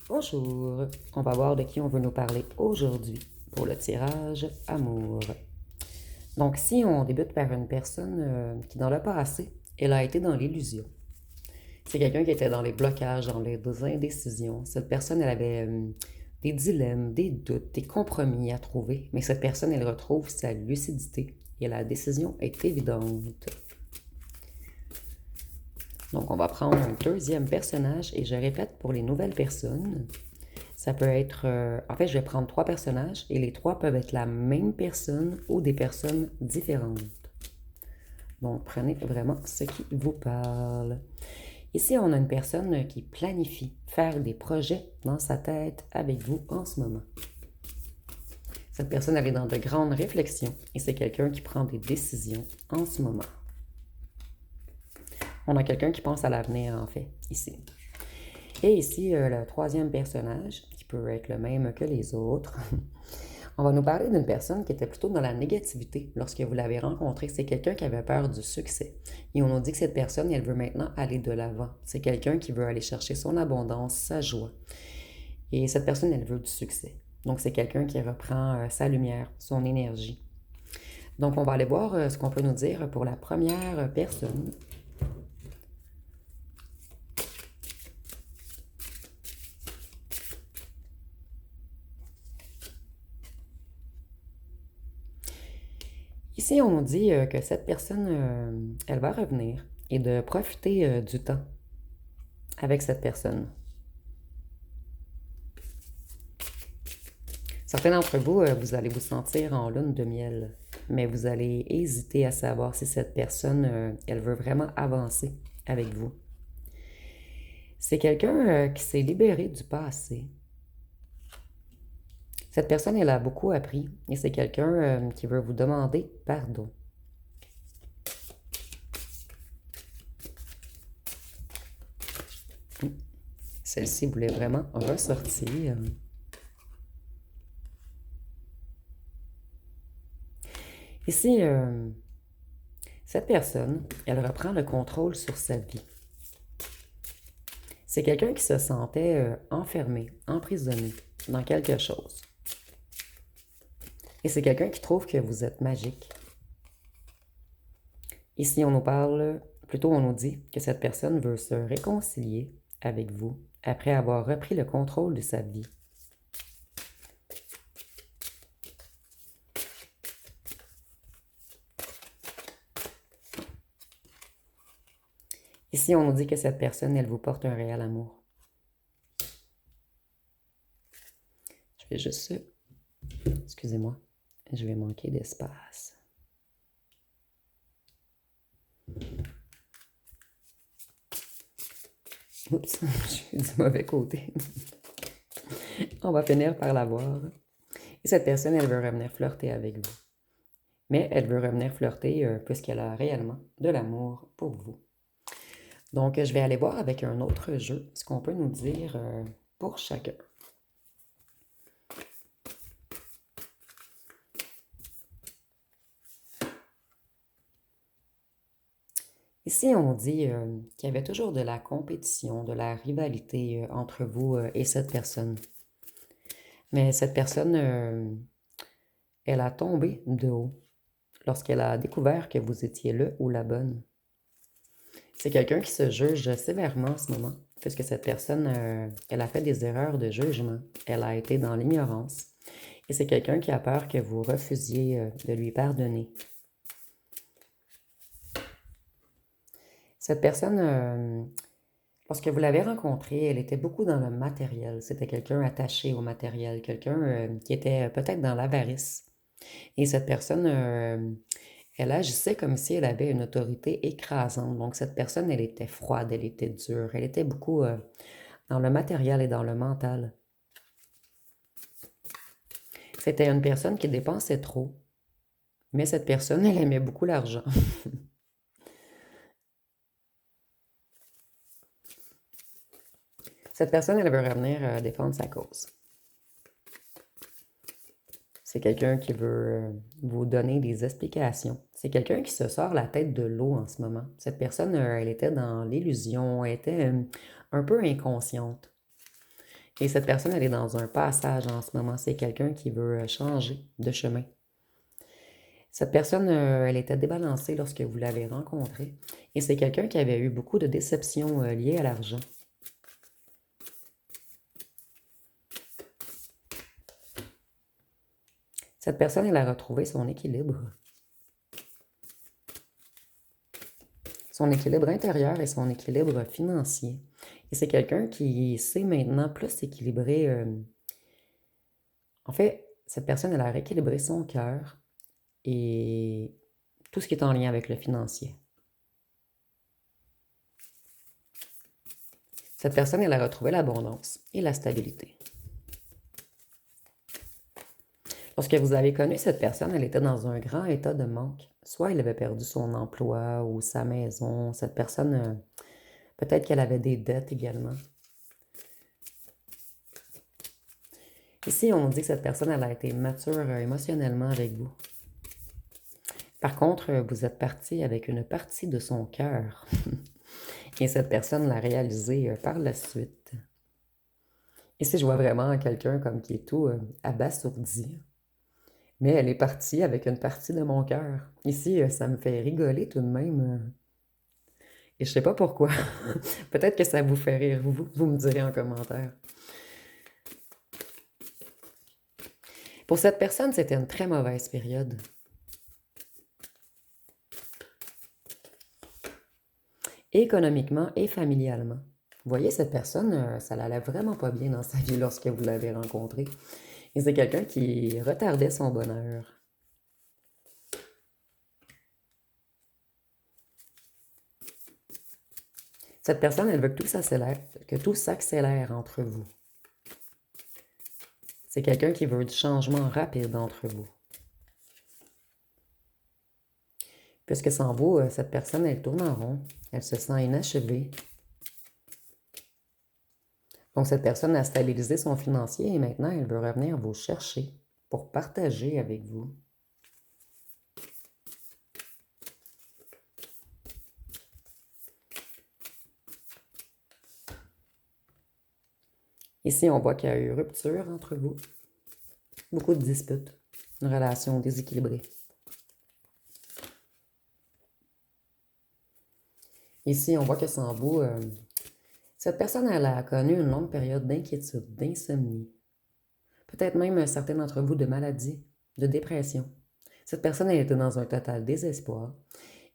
Bonjour, on va voir de qui on veut nous parler aujourd'hui pour le tirage amour. Donc si on débute par une personne qui dans le passé, elle a été dans l'illusion. C'est quelqu'un qui était dans les blocages, dans les indécisions. Cette personne, elle avait des dilemmes, des doutes, des compromis à trouver, mais cette personne, elle retrouve sa lucidité et la décision est évidente. Donc on va prendre un deuxième personnage et je répète pour les nouvelles personnes. Ça peut être... en fait, je vais prendre trois personnages et les trois peuvent être la même personne ou des personnes différentes. Donc, prenez vraiment ce qui vous parle. Ici, on a une personne qui planifie faire des projets dans sa tête avec vous en ce moment. Cette personne, elle est dans de grandes réflexions et c'est quelqu'un qui prend des décisions en ce moment. On a quelqu'un qui pense à l'avenir, en fait, ici. Et ici, le troisième personnage, qui peut être le même que les autres, on va nous parler d'une personne qui était plutôt dans la négativité lorsque vous l'avez rencontrée. C'est quelqu'un qui avait peur du succès. Et on nous dit que cette personne, elle veut maintenant aller de l'avant. C'est quelqu'un qui veut aller chercher son abondance, sa joie. Et cette personne, elle veut du succès. Donc, c'est quelqu'un qui reprend sa lumière, son énergie. Donc, on va aller voir ce qu'on peut nous dire pour la première personne. Ici, on nous dit que cette personne, elle va revenir et de profiter du temps avec cette personne. Certains d'entre vous, vous allez vous sentir en lune de miel, mais vous allez hésiter à savoir si cette personne, elle veut vraiment avancer avec vous. C'est quelqu'un qui s'est libéré du passé. Cette personne, elle a beaucoup appris et c'est quelqu'un qui veut vous demander pardon. Celle-ci voulait vraiment ressortir. Ici, cette personne, elle reprend le contrôle sur sa vie. C'est quelqu'un qui se sentait enfermé, emprisonné dans quelque chose. Et c'est quelqu'un qui trouve que vous êtes magique. Ici, on nous parle, plutôt on nous dit que cette personne veut se réconcilier avec vous après avoir repris le contrôle de sa vie. Ici, on nous dit que cette personne, elle vous porte un réel amour. Je vais juste... Excusez-moi, je vais manquer d'espace. Oups, je suis du mauvais côté. On va finir par la voir. Et cette personne, elle veut revenir flirter avec vous. Mais elle veut revenir flirter puisqu'elle a réellement de l'amour pour vous. Donc, je vais aller voir avec un autre jeu ce qu'on peut nous dire pour chacun. Ici, on dit qu'il y avait toujours de la compétition, de la rivalité entre vous et cette personne. Mais cette personne, elle a tombé de haut lorsqu'elle a découvert que vous étiez le ou la bonne. C'est quelqu'un qui se juge sévèrement en ce moment, puisque cette personne, elle a fait des erreurs de jugement. Elle a été dans l'ignorance. Et c'est quelqu'un qui a peur que vous refusiez de lui pardonner. Cette personne, lorsque vous l'avez rencontrée, elle était beaucoup dans le matériel. C'était quelqu'un attaché au matériel, quelqu'un qui était peut-être dans l'avarice. Et cette personne, elle agissait comme si elle avait une autorité écrasante. Donc cette personne, elle était froide, elle était dure, elle était beaucoup dans le matériel et dans le mental. C'était une personne qui dépensait trop. Mais cette personne, elle aimait beaucoup l'argent. Cette personne, elle veut revenir défendre sa cause. C'est quelqu'un qui veut vous donner des explications. C'est quelqu'un qui se sort la tête de l'eau en ce moment. Cette personne, elle était dans l'illusion, elle était un peu inconsciente. Et cette personne, elle est dans un passage en ce moment. C'est quelqu'un qui veut changer de chemin. Cette personne, elle était débalancée lorsque vous l'avez rencontrée. Et c'est quelqu'un qui avait eu beaucoup de déceptions liées à l'argent. Cette personne, elle a retrouvé son équilibre. Son équilibre intérieur et son équilibre financier. Et c'est quelqu'un qui sait maintenant plus s'équilibrer. En fait, cette personne, elle a rééquilibré son cœur et tout ce qui est en lien avec le financier. Cette personne, elle a retrouvé l'abondance et la stabilité. Lorsque vous avez connu cette personne, elle était dans un grand état de manque. Soit elle avait perdu son emploi ou sa maison. Cette personne, peut-être qu'elle avait des dettes également. Ici, on dit que cette personne, elle a été mature émotionnellement avec vous. Par contre, vous êtes parti avec une partie de son cœur. Et cette personne l'a réalisé par la suite. Ici, je vois vraiment quelqu'un comme qui est tout abasourdi. Mais elle est partie avec une partie de mon cœur. Ici, ça me fait rigoler tout de même. Et je sais pas pourquoi. Peut-être que ça vous fait rire. Vous me direz en commentaire. Pour cette personne, c'était une très mauvaise période. Économiquement et familialement. Vous voyez, cette personne, ça l'allait vraiment pas bien dans sa vie lorsque vous l'avez rencontrée. Et c'est quelqu'un qui retardait son bonheur. Cette personne, elle veut que tout s'accélère entre vous. C'est quelqu'un qui veut du changement rapide entre vous. Puisque sans vous, cette personne, elle tourne en rond. Elle se sent inachevée. Donc, cette personne a stabilisé son financier et maintenant, elle veut revenir vous chercher pour partager avec vous. Ici, on voit qu'il y a eu rupture entre vous. Beaucoup de disputes. Une relation déséquilibrée. Ici, on voit que sans vous, cette personne, elle a connu une longue période d'inquiétude, d'insomnie. Peut-être même certains d'entre vous de maladies, de dépression. Cette personne, elle était dans un total désespoir.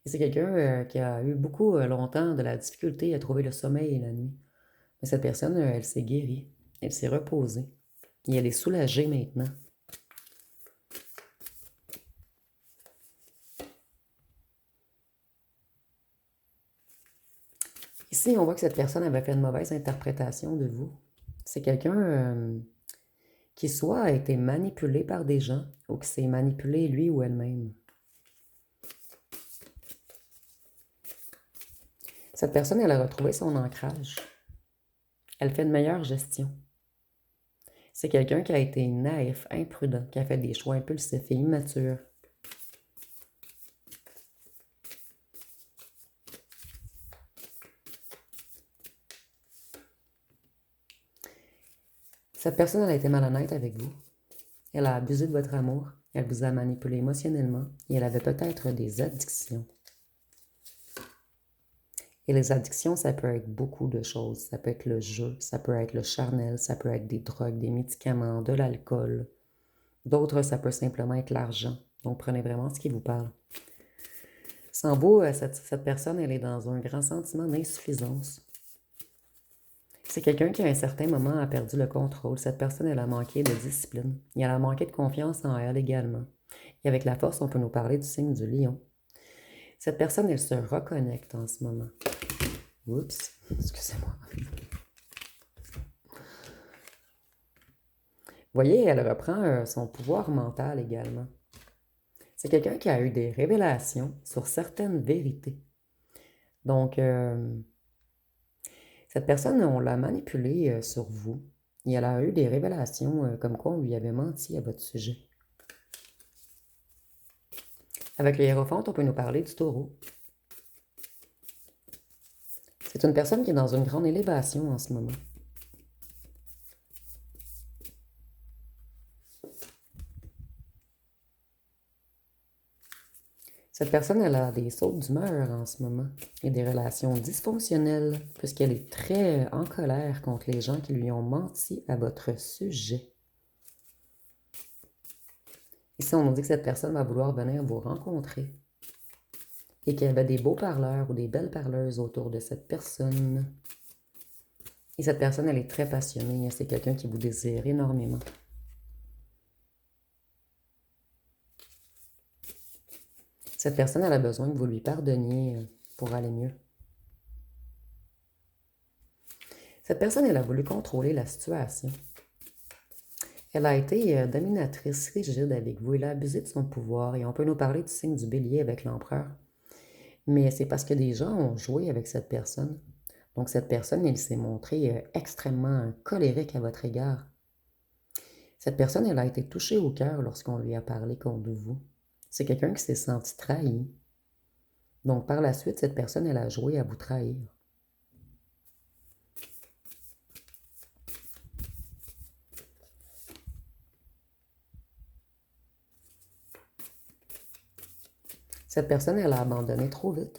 Et c'est quelqu'un qui a eu beaucoup longtemps de la difficulté à trouver le sommeil la nuit. Mais cette personne, elle s'est guérie. Elle s'est reposée. Et elle est soulagée maintenant. Ici, on voit que cette personne avait fait une mauvaise interprétation de vous. C'est quelqu'un qui soit a été manipulé par des gens ou qui s'est manipulé lui ou elle-même. Cette personne, elle a retrouvé son ancrage. Elle fait une meilleure gestion. C'est quelqu'un qui a été naïf, imprudent, qui a fait des choix impulsifs et immatures. Cette personne, elle a été malhonnête avec vous. Elle a abusé de votre amour. Elle vous a manipulé émotionnellement et elle avait peut-être des addictions. Et les addictions, ça peut être beaucoup de choses. Ça peut être le jeu, ça peut être le charnel, ça peut être des drogues, des médicaments, de l'alcool. D'autres, ça peut simplement être l'argent. Donc, prenez vraiment ce qui vous parle. Sans vous, cette personne, elle est dans un grand sentiment d'insuffisance. C'est quelqu'un qui, à un certain moment, a perdu le contrôle. Cette personne, elle a manqué de discipline. Et elle a manqué de confiance en elle également. Et avec la force, on peut nous parler du signe du lion. Cette personne, elle se reconnecte en ce moment. Oups, excusez-moi. Vous voyez, elle reprend son pouvoir mental également. C'est quelqu'un qui a eu des révélations sur certaines vérités. Donc, cette personne, on l'a manipulée sur vous. Et elle a eu des révélations comme quoi on lui avait menti à votre sujet. Avec le hiérophante, on peut nous parler du taureau. C'est une personne qui est dans une grande élévation en ce moment. Cette personne, elle a des sautes d'humeur en ce moment et des relations dysfonctionnelles puisqu'elle est très en colère contre les gens qui lui ont menti à votre sujet. Ici, on nous dit que cette personne va vouloir venir vous rencontrer et qu'il y avait des beaux parleurs ou des belles parleuses autour de cette personne. Et cette personne, elle est très passionnée. C'est quelqu'un qui vous désire énormément. Cette personne, elle a besoin que vous lui pardonniez pour aller mieux. Cette personne, elle a voulu contrôler la situation. Elle a été dominatrice, rigide avec vous. Elle a abusé de son pouvoir. Et on peut nous parler du signe du bélier avec l'empereur. Mais c'est parce que des gens ont joué avec cette personne. Donc cette personne, elle s'est montrée extrêmement colérique à votre égard. Cette personne, elle a été touchée au cœur lorsqu'on lui a parlé contre vous. C'est quelqu'un qui s'est senti trahi. Donc par la suite, cette personne, elle a joué à vous trahir. Cette personne, elle a abandonné trop vite.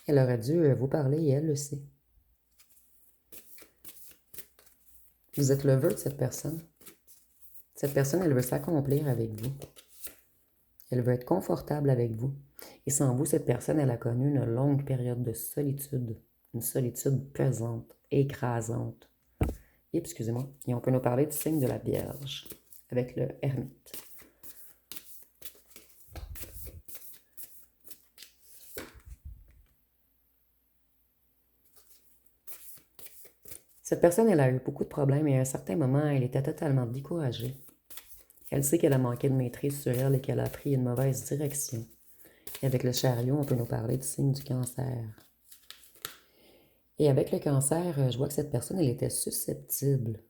Elle aurait dû vous parler et elle le sait. Vous êtes le vœu de cette personne. Cette personne, elle veut s'accomplir avec vous. Elle veut être confortable avec vous. Et sans vous, cette personne, elle a connu une longue période de solitude. Une solitude pesante, écrasante. Et excusez-moi, et on peut nous parler du signe de la Vierge avec le ermite. Cette personne, elle a eu beaucoup de problèmes et à un certain moment, elle était totalement découragée. Elle sait qu'elle a manqué de maîtrise sur elle et qu'elle a pris une mauvaise direction. Et avec le chariot, on peut nous parler du signe du cancer. Et avec le cancer, je vois que cette personne, elle était susceptible,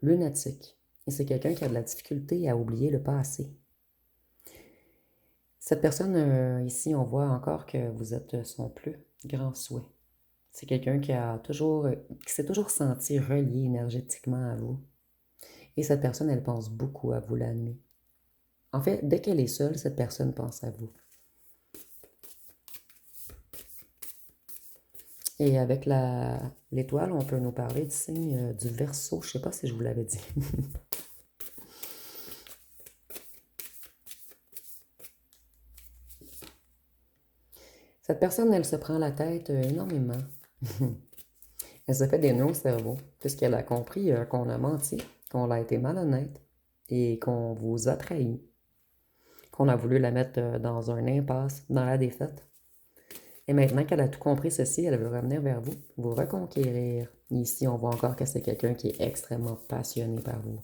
lunatique. Et c'est quelqu'un qui a de la difficulté à oublier le passé. Cette personne, ici, on voit encore que vous êtes son plus grand souhait. C'est quelqu'un qui s'est toujours senti relié énergétiquement à vous. Et cette personne, elle pense beaucoup à vous la nuit. En fait, dès qu'elle est seule, cette personne pense à vous. Et avec l'étoile, on peut nous parler du signe du Verseau. Je ne sais pas si je vous l'avais dit. Cette personne, elle se prend la tête énormément. Elle se fait des nœuds au cerveau, puisqu'elle a compris qu'on a menti, qu'on a été malhonnête et qu'on vous a trahi, qu'on a voulu la mettre dans un impasse, dans la défaite. Et maintenant qu'elle a tout compris ceci, elle veut revenir vers vous, vous reconquérir. Ici, on voit encore que c'est quelqu'un qui est extrêmement passionné par vous.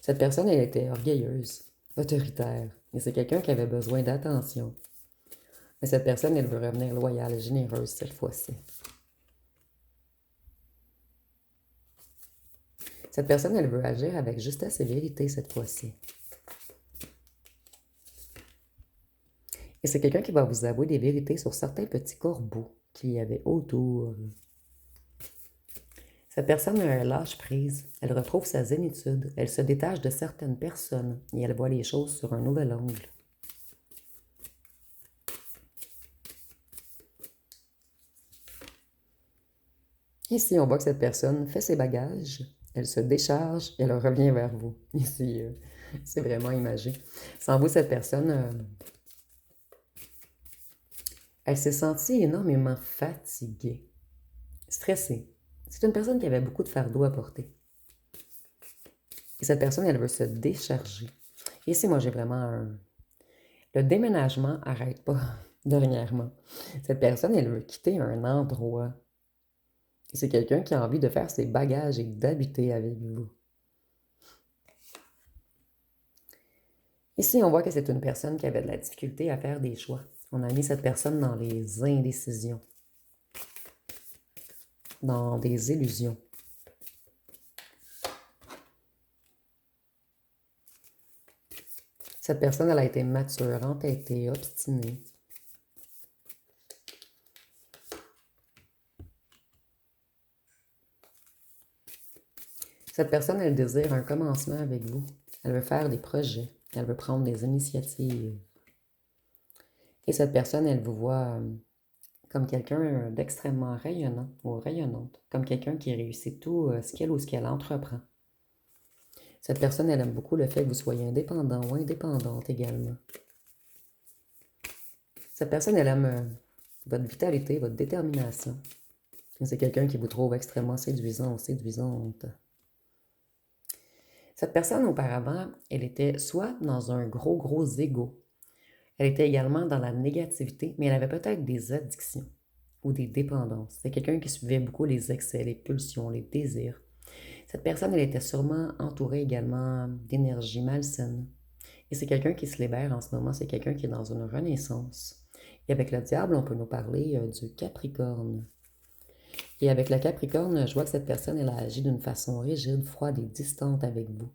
Cette personne, elle était orgueilleuse, autoritaire, et c'est quelqu'un qui avait besoin d'attention. Mais cette personne, elle veut revenir loyale, généreuse cette fois-ci. Cette personne, elle veut agir avec justesse et vérité cette fois-ci. Et c'est quelqu'un qui va vous avouer des vérités sur certains petits corbeaux qu'il y avait autour. Cette personne a un lâche prise, elle retrouve sa zénitude, elle se détache de certaines personnes et elle voit les choses sur un nouvel angle. Ici, on voit que cette personne fait ses bagages, elle se décharge et elle revient vers vous. Ici, c'est vraiment imagé. Sans vous, cette personne, elle s'est sentie énormément fatiguée, stressée. C'est une personne qui avait beaucoup de fardeau à porter. Et cette personne, elle veut se décharger. Et ici, moi, j'ai vraiment Le déménagement n'arrête pas dernièrement. Cette personne, elle veut quitter un endroit. Et c'est quelqu'un qui a envie de faire ses bagages et d'habiter avec vous. Ici, on voit que c'est une personne qui avait de la difficulté à faire des choix. On a mis cette personne dans les indécisions, dans des illusions. Cette personne, elle a été mature, entêtée, obstinée. Cette personne, elle désire un commencement avec vous. Elle veut faire des projets. Elle veut prendre des initiatives. Et cette personne, elle vous voit comme quelqu'un d'extrêmement rayonnant ou rayonnante, comme quelqu'un qui réussit tout ce qu'elle ou ce qu'elle entreprend. Cette personne, elle aime beaucoup le fait que vous soyez indépendant ou indépendante également. Cette personne, elle aime votre vitalité, votre détermination. C'est quelqu'un qui vous trouve extrêmement séduisant ou séduisante. Cette personne, auparavant, elle était soit dans un gros ego. Elle était également dans la négativité, mais elle avait peut-être des addictions ou des dépendances. C'est quelqu'un qui suivait beaucoup les excès, les pulsions, les désirs. Cette personne, elle était sûrement entourée également d'énergie malsaine. Et c'est quelqu'un qui se libère en ce moment, c'est quelqu'un qui est dans une renaissance. Et avec le diable, on peut nous parler du Capricorne. Et avec le Capricorne, je vois que cette personne, elle a agi d'une façon rigide, froide et distante avec vous.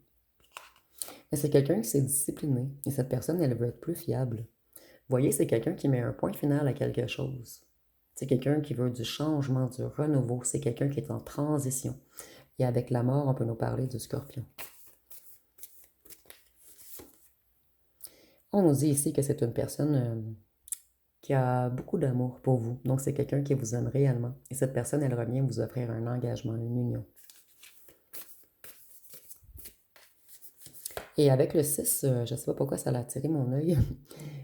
Mais c'est quelqu'un qui s'est discipliné. Et cette personne, elle veut être plus fiable. Vous voyez, c'est quelqu'un qui met un point final à quelque chose. C'est quelqu'un qui veut du changement, du renouveau. C'est quelqu'un qui est en transition. Et avec la mort, on peut nous parler du Scorpion. On nous dit ici que c'est une personne qui a beaucoup d'amour pour vous. Donc, c'est quelqu'un qui vous aime réellement. Et cette personne, elle revient vous offrir un engagement, une union. Et avec le 6, je ne sais pas pourquoi ça a attiré mon œil.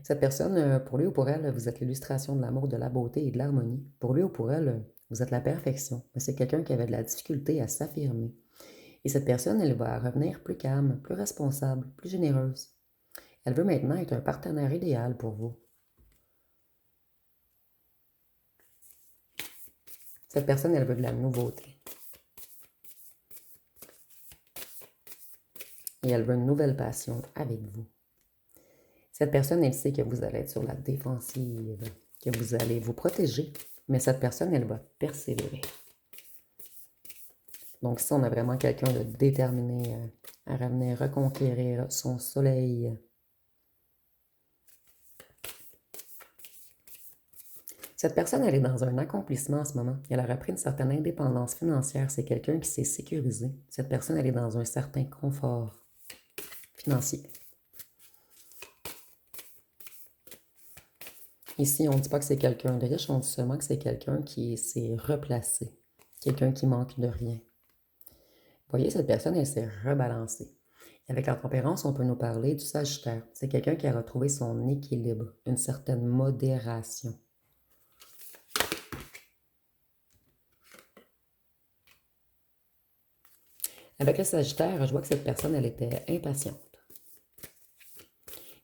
Cette personne, pour lui ou pour elle, vous êtes l'illustration de l'amour, de la beauté et de l'harmonie. Pour lui ou pour elle, vous êtes la perfection. Mais c'est quelqu'un qui avait de la difficulté à s'affirmer. Et cette personne, elle va revenir plus calme, plus responsable, plus généreuse. Elle veut maintenant être un partenaire idéal pour vous. Cette personne, elle veut de la nouveauté. Et elle veut une nouvelle passion avec vous. Cette personne, elle sait que vous allez être sur la défensive, que vous allez vous protéger, mais cette personne, elle va persévérer. Donc ici, on a vraiment quelqu'un de déterminé à revenir reconquérir son soleil. Cette personne, elle est dans un accomplissement en ce moment. Elle a repris une certaine indépendance financière. C'est quelqu'un qui s'est sécurisé. Cette personne, elle est dans un certain confort financier. Ici, on ne dit pas que c'est quelqu'un de riche, on dit seulement que c'est quelqu'un qui s'est replacé. Quelqu'un qui manque de rien. Vous voyez, cette personne, elle s'est rebalancée. Avec la tempérance, on peut nous parler du Sagittaire. C'est quelqu'un qui a retrouvé son équilibre, une certaine modération. Avec le Sagittaire, je vois que cette personne, elle était impatiente.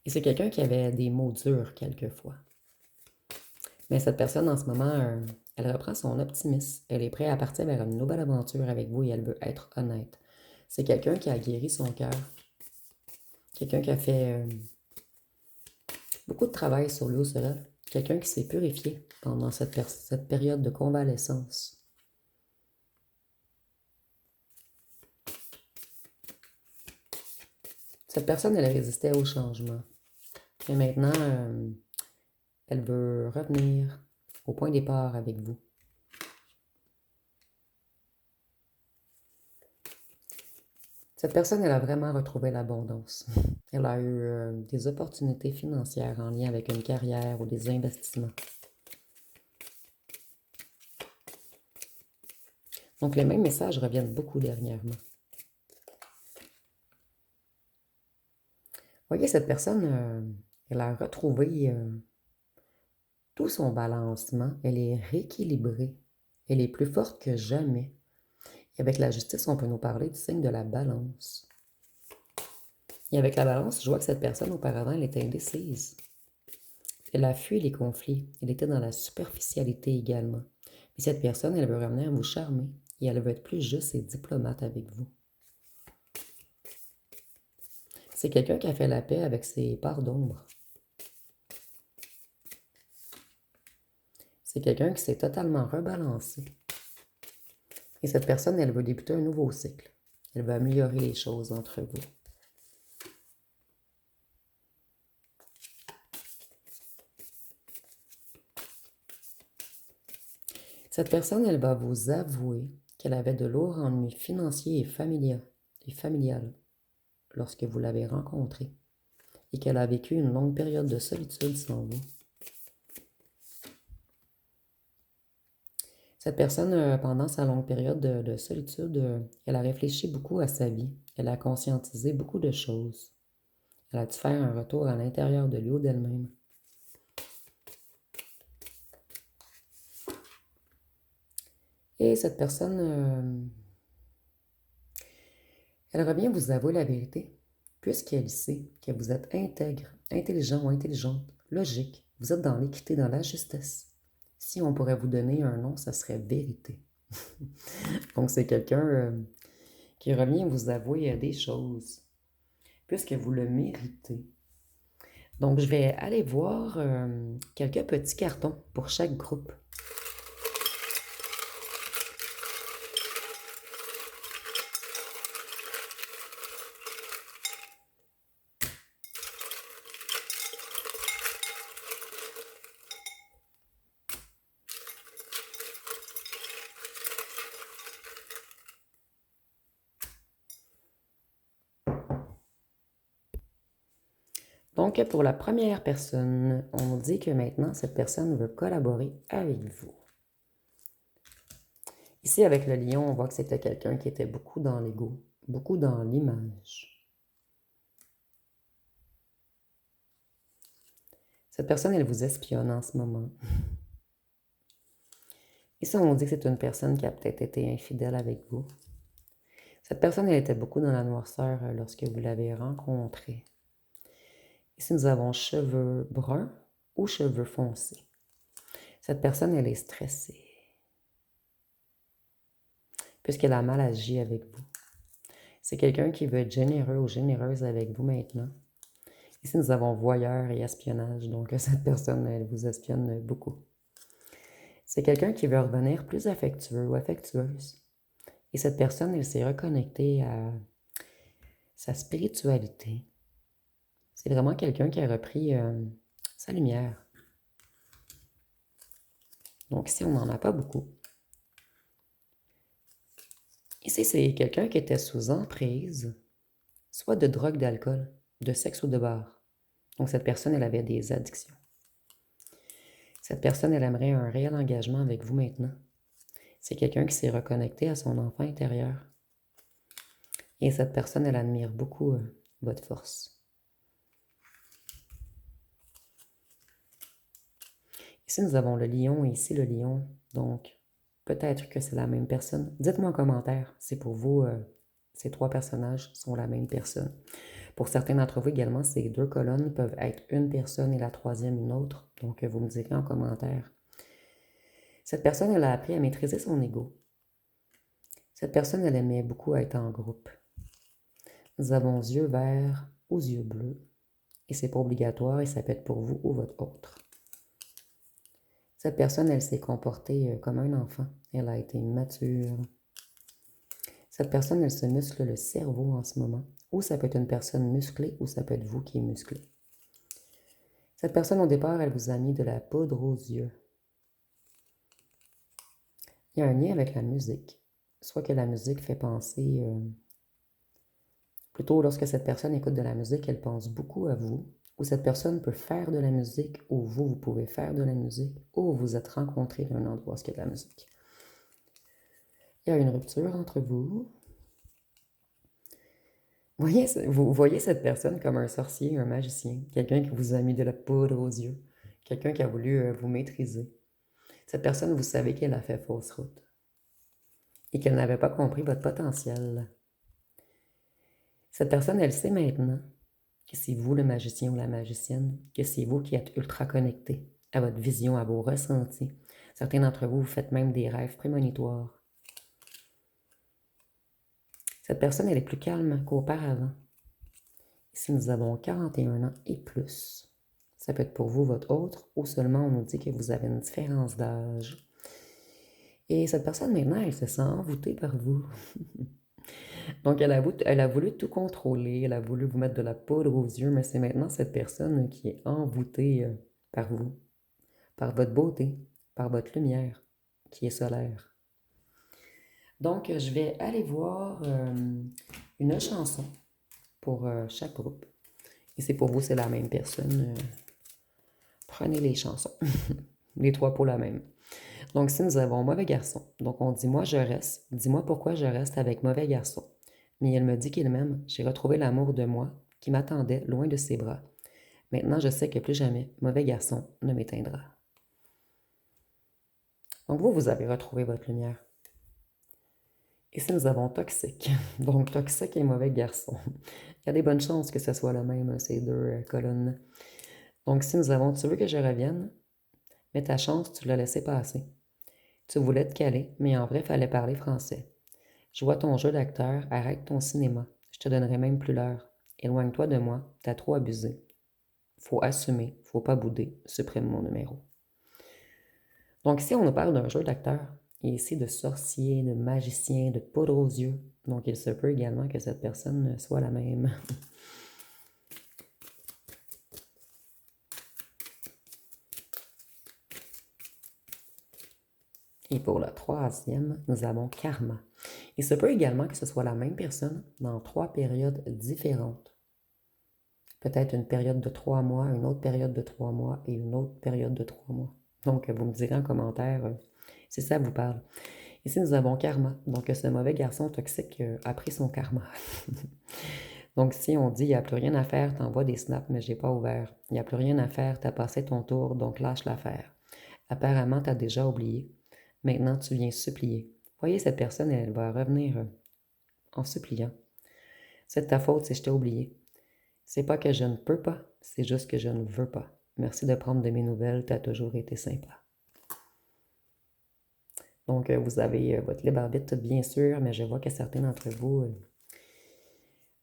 Et c'est quelqu'un qui avait des mots durs quelquefois. Mais cette personne, en ce moment, elle reprend son optimisme. Elle est prête à partir vers une nouvelle aventure avec vous et elle veut être honnête. C'est quelqu'un qui a guéri son cœur. Quelqu'un qui a fait beaucoup de travail sur lui ou sur elle. Quelqu'un qui s'est purifié pendant cette période de convalescence. Cette personne, elle résistait au changement. Et maintenant, elle veut revenir au point de départ avec vous. Cette personne, elle a vraiment retrouvé l'abondance. Elle a eu des opportunités financières en lien avec une carrière ou des investissements. Donc, les mêmes messages reviennent beaucoup dernièrement. Vous voyez, cette personne, elle a retrouvé tout son balancement. Elle est rééquilibrée. Elle est plus forte que jamais. Et avec la justice, on peut nous parler du signe de la balance. Et avec la balance, je vois que cette personne, auparavant, elle était indécise. Elle a fui les conflits. Elle était dans la superficialité également. Mais cette personne, elle veut revenir vous charmer. Et elle veut être plus juste et diplomate avec vous. C'est quelqu'un qui a fait la paix avec ses parts d'ombre. C'est quelqu'un qui s'est totalement rebalancé. Et cette personne, elle veut débuter un nouveau cycle. Elle veut améliorer les choses entre vous. Cette personne, elle va vous avouer qu'elle avait de lourds ennuis financiers et familial lorsque vous l'avez rencontrée. et qu'elle a vécu une longue période de solitude sans vous. Cette personne, pendant sa longue période de solitude, elle a réfléchi beaucoup à sa vie. Elle a conscientisé beaucoup de choses. Elle a dû faire un retour à l'intérieur de lui ou d'elle-même. Et cette personne, elle revient vous avouer la vérité, puisqu'elle sait que vous êtes intègre, intelligent ou intelligente, logique, vous êtes dans l'équité, dans la justesse. Si on pourrait vous donner un nom, ça serait vérité. Donc c'est quelqu'un qui revient vous avouer des choses, puisque vous le méritez. Donc je vais aller voir quelques petits cartons pour chaque groupe. Donc, pour la première personne, on dit que maintenant, cette personne veut collaborer avec vous. Ici, avec le lion, on voit que c'était quelqu'un qui était beaucoup dans l'ego, beaucoup dans l'image. Cette personne, elle vous espionne en ce moment. Ici, on dit que c'est une personne qui a peut-être été infidèle avec vous. Cette personne, elle était beaucoup dans la noirceur lorsque vous l'avez rencontrée. Ici, nous avons cheveux bruns ou cheveux foncés. Cette personne, elle est stressée, puisqu'elle a mal agi avec vous. C'est quelqu'un qui veut être généreux ou généreuse avec vous maintenant. Ici, nous avons voyeur et espionnage, donc cette personne, elle vous espionne beaucoup. C'est quelqu'un qui veut revenir plus affectueux ou affectueuse. Et cette personne, elle s'est reconnectée à sa spiritualité. C'est vraiment quelqu'un qui a repris sa lumière. Donc ici, on n'en a pas beaucoup. Ici, c'est quelqu'un qui était sous emprise, soit de drogue, d'alcool, de sexe ou de bar. Donc cette personne, elle avait des addictions. Cette personne, elle aimerait un réel engagement avec vous maintenant. C'est quelqu'un qui s'est reconnecté à son enfant intérieur. Et cette personne, elle admire beaucoup votre force. Ici, nous avons le lion et ici le lion. Donc, peut-être que c'est la même personne. Dites-moi en commentaire si pour vous, ces trois personnages sont la même personne. Pour certains d'entre vous également, ces deux colonnes peuvent être une personne et la troisième une autre. Donc, vous me direz en commentaire. Cette personne, elle a appris à maîtriser son ego. Cette personne, elle aimait beaucoup être en groupe. Nous avons yeux verts ou yeux bleus. Et c'est pas obligatoire et ça peut être pour vous ou votre autre. Cette personne, elle s'est comportée comme un enfant. Elle a été mature. Cette personne, elle se muscle le cerveau en ce moment. Ou ça peut être une personne musclée ou ça peut être vous qui est musclé. Cette personne, au départ, elle vous a mis de la poudre aux yeux. Il y a un lien avec la musique. Soit que la musique fait penser... Plutôt, lorsque cette personne écoute de la musique, elle pense beaucoup à vous. Ou cette personne peut faire de la musique, ou vous pouvez faire de la musique, ou vous êtes rencontrés d'un endroit où il y a de la musique. Il y a une rupture entre vous. Vous voyez cette personne comme un sorcier, un magicien, quelqu'un qui vous a mis de la poudre aux yeux, quelqu'un qui a voulu vous maîtriser. Cette personne, vous savez qu'elle a fait fausse route et qu'elle n'avait pas compris votre potentiel. Cette personne, elle sait maintenant que c'est vous le magicien ou la magicienne, que c'est vous qui êtes ultra connecté à votre vision, à vos ressentis. Certains d'entre vous, vous faites même des rêves prémonitoires. Cette personne, elle est plus calme qu'auparavant. Ici, nous avons 41 ans et plus. Ça peut être pour vous, votre autre, ou seulement on nous dit que vous avez une différence d'âge. Et cette personne, maintenant, elle se sent envoûtée par vous. Donc, elle a voulu tout contrôler, elle a voulu vous mettre de la poudre aux yeux, mais c'est maintenant cette personne qui est envoûtée par vous, par votre beauté, par votre lumière, qui est solaire. Donc, je vais aller voir une chanson pour chaque groupe. Et c'est pour vous, c'est la même personne. Prenez les chansons. Les trois pour la même. Donc, si nous avons mauvais garçon, donc on dit moi je reste, dis-moi pourquoi je reste avec mauvais garçon. Mais il me dit qu'il m'aime, j'ai retrouvé l'amour de moi qui m'attendait loin de ses bras. Maintenant je sais que plus jamais mauvais garçon ne m'éteindra. Donc vous, vous avez retrouvé votre lumière. Et si nous avons toxique, donc toxique et mauvais garçon, il y a des bonnes chances que ce soit le même, ces deux colonnes. Donc si nous avons tu veux que je revienne, mais ta chance, tu l'as laissé passer. Tu voulais te caler, mais en vrai, fallait parler français. Je vois ton jeu d'acteur, arrête ton cinéma. Je te donnerai même plus l'heure. Éloigne-toi de moi, t'as trop abusé. Faut assumer, faut pas bouder, supprime mon numéro. Donc ici, on nous parle d'un jeu d'acteur, et ici de sorcier, de magicien, de poudre aux yeux. Donc il se peut également que cette personne soit la même. Et pour la troisième, nous avons karma. Il se peut également que ce soit la même personne dans trois périodes différentes. Peut-être une période de 3 mois, une autre période de 3 mois et une autre période de 3 mois. Donc, vous me direz en commentaire si ça vous parle. Ici, nous avons karma. Donc, ce mauvais garçon toxique a pris son karma. Donc, si on dit, il n'y a plus rien à faire, t'envoies des snaps, mais j'ai pas ouvert. Il n'y a plus rien à faire, t'as passé ton tour, donc lâche l'affaire. Apparemment, t'as déjà oublié. Maintenant, tu viens supplier. Voyez, cette personne, elle va revenir en suppliant. C'est de ta faute si je t'ai oublié. C'est pas que je ne peux pas, c'est juste que je ne veux pas. Merci de prendre de mes nouvelles, t'as toujours été sympa. Donc, vous avez votre libre arbitre, bien sûr, mais je vois que certains d'entre vous,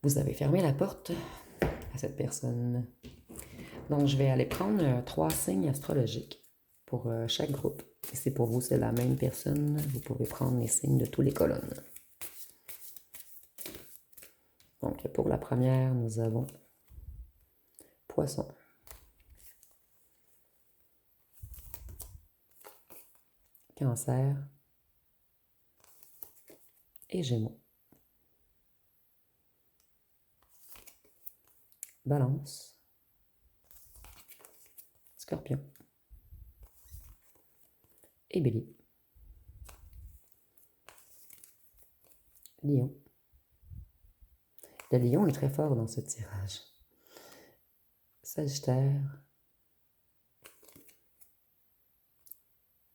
vous avez fermé la porte à cette personne. Donc, je vais aller prendre 3 signes astrologiques pour chaque groupe. Et si pour vous, c'est la même personne, vous pouvez prendre les signes de tous les colonnes. Donc, pour la première, nous avons Poisson, Cancer et Gémeaux. Balance, Scorpion et Bélier. Lion. Le lion est très fort dans ce tirage. Sagittaire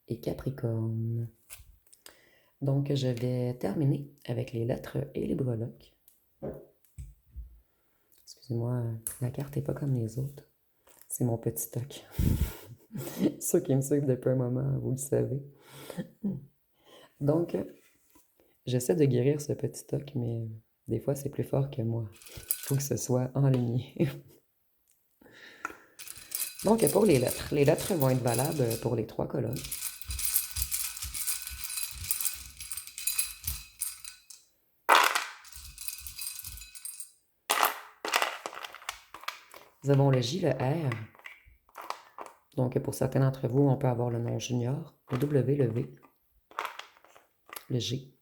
et Capricorne. Donc, je vais terminer avec les lettres et les breloques. Excusez-moi, la carte n'est pas comme les autres. C'est mon petit toc. Ceux qui me suivent depuis un moment, vous le savez. Donc, j'essaie de guérir ce petit toc, mais des fois, c'est plus fort que moi. Il faut que ce soit enligné. Donc, pour les lettres vont être valables pour les 3 colonnes. Nous avons le J, le R. Donc, pour certains d'entre vous, on peut avoir le nom junior, le W, le V, le G,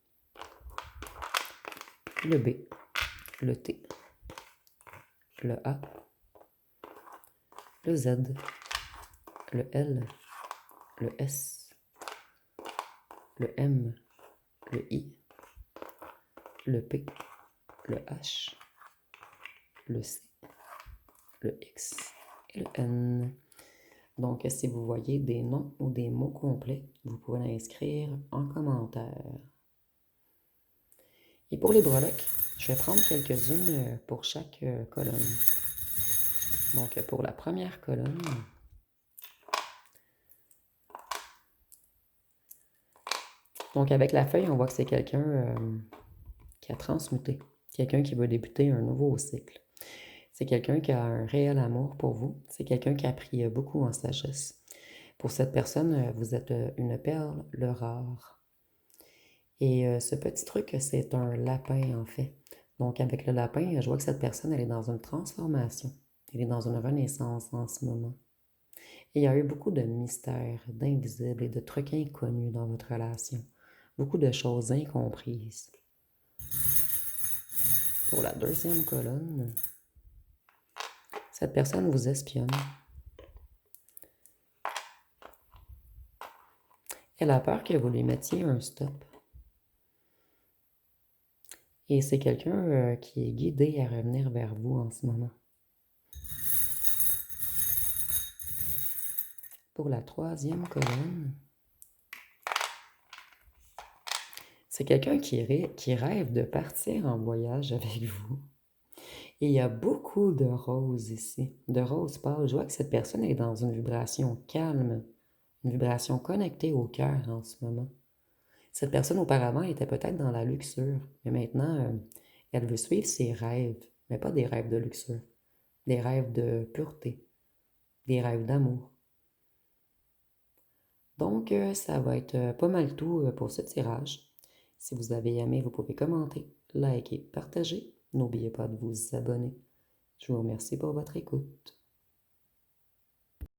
le B, le T, le A, le Z, le L, le S, le M, le I, le P, le H, le C, le X et le N. Donc, si vous voyez des noms ou des mots complets, vous pouvez l'inscrire en commentaire. Et pour les breloques, je vais prendre quelques-unes pour chaque colonne. Donc, pour la première colonne, donc avec la feuille, on voit que c'est quelqu'un qui a transmuté, quelqu'un qui veut débuter un nouveau cycle. C'est quelqu'un qui a un réel amour pour vous. C'est quelqu'un qui a appris beaucoup en sagesse. Pour cette personne, vous êtes une perle, le rare. Et ce petit truc, c'est un lapin, en fait. Donc, avec le lapin, je vois que cette personne, elle est dans une transformation. Elle est dans une renaissance en ce moment. Et il y a eu beaucoup de mystères, d'invisibles et de trucs inconnus dans votre relation. Beaucoup de choses incomprises. Pour la deuxième colonne, Cette personne vous espionne. Elle a peur que vous lui mettiez un stop. Et c'est quelqu'un qui est guidé à revenir vers vous en ce moment. Pour la troisième colonne, c'est quelqu'un qui rêve de partir en voyage avec vous. Et il y a beaucoup de roses ici, de roses pâles. Je vois que cette personne est dans une vibration calme, une vibration connectée au cœur en ce moment. Cette personne auparavant était peut-être dans la luxure, mais maintenant, elle veut suivre ses rêves, mais pas des rêves de luxure, des rêves de pureté, des rêves d'amour. Donc, ça va être pas mal tout pour ce tirage. Si vous avez aimé, vous pouvez commenter, liker, partager. N'oubliez pas de vous abonner. Je vous remercie pour votre écoute.